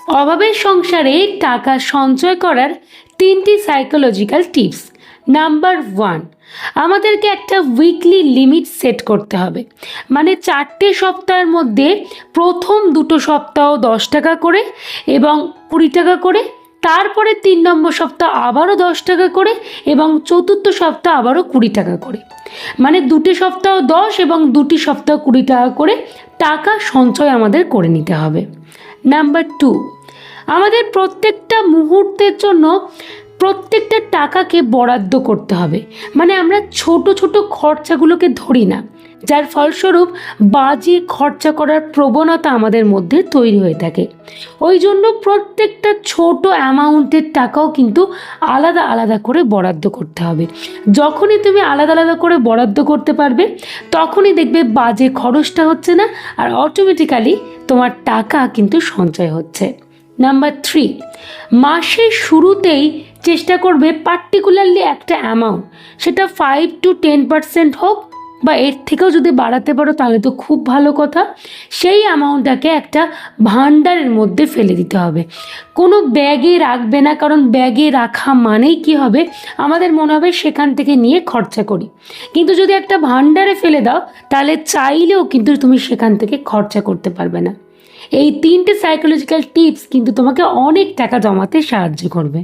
অভাবের সংসারে টাকা সঞ্চয় করার 3টি সাইকোলজিক্যাল টিপস। নাম্বার 1, আমাদেরকে একটা উইকলি লিমিট সেট করতে হবে। মানে 4টে সপ্তাহের মধ্যে প্রথম 2টো সপ্তাহ 10 টাকা করে এবং 20 টাকা করে, তারপরে 3 নম্বর সপ্তাহ আবারও 10 টাকা করে এবং চতুর্থ সপ্তাহ আবারও 20 টাকা করে। মানে 2টি সপ্তাহ 10 এবং 2টি সপ্তাহ 20 টাকা করে টাকা সঞ্চয় আমাদের করে নিতে হবে। নাম্বার 2, আমাদের প্রত্যেকটা মুহূর্তের জন্য প্রত্যেকটা টাকাকে বরাদ্দ করতে হবে। মানে আমরা ছোট ছোট খরচাগুলোকে ধরি না, যার ফলস্বরূপ বাজে খরচা করার প্রবণতা আমাদের মধ্যে তৈরি হয়ে থাকে। ওই জন্য প্রত্যেকটা ছোট অ্যামাউন্টের টাকাও কিন্তু আলাদা আলাদা করে বরাদ্দ করতে হবে। যখনই তুমি আলাদা আলাদা করে বরাদ্দ করতে পারবে, তখনই দেখবে বাজে খরচটা হচ্ছে না, আর অটোমেটিক্যালি তোমার টাকা কিন্তু সঞ্চয় হচ্ছে। নাম্বার 3, মাসের শুরুতেই চেষ্টা করবে পার্টিকুলারলি একটা অ্যামাউন্ট, সেটা 5 to 10% হোক বা এর থেকেও যদি বাড়াতে পারো তাহলে তো খুব ভালো কথা, সেই অ্যামাউন্টটাকে একটা ভান্ডারের মধ্যে ফেলে দিতে হবে। কোনো ব্যাগে রাখবে না, কারণ ব্যাগে রাখা মানেই কি হবে, আমাদের মনে হবে সেখান থেকে নিয়ে খরচা করি। কিন্তু যদি একটা ভান্ডারে ফেলে দাও তাহলে চাইলেও কিন্তু তুমি সেখান থেকে খরচা করতে পারবে না। এই 3টে সাইকোলজিক্যাল টিপস কিন্তু তোমাকে অনেক টাকা জমাতে সাহায্য করবে।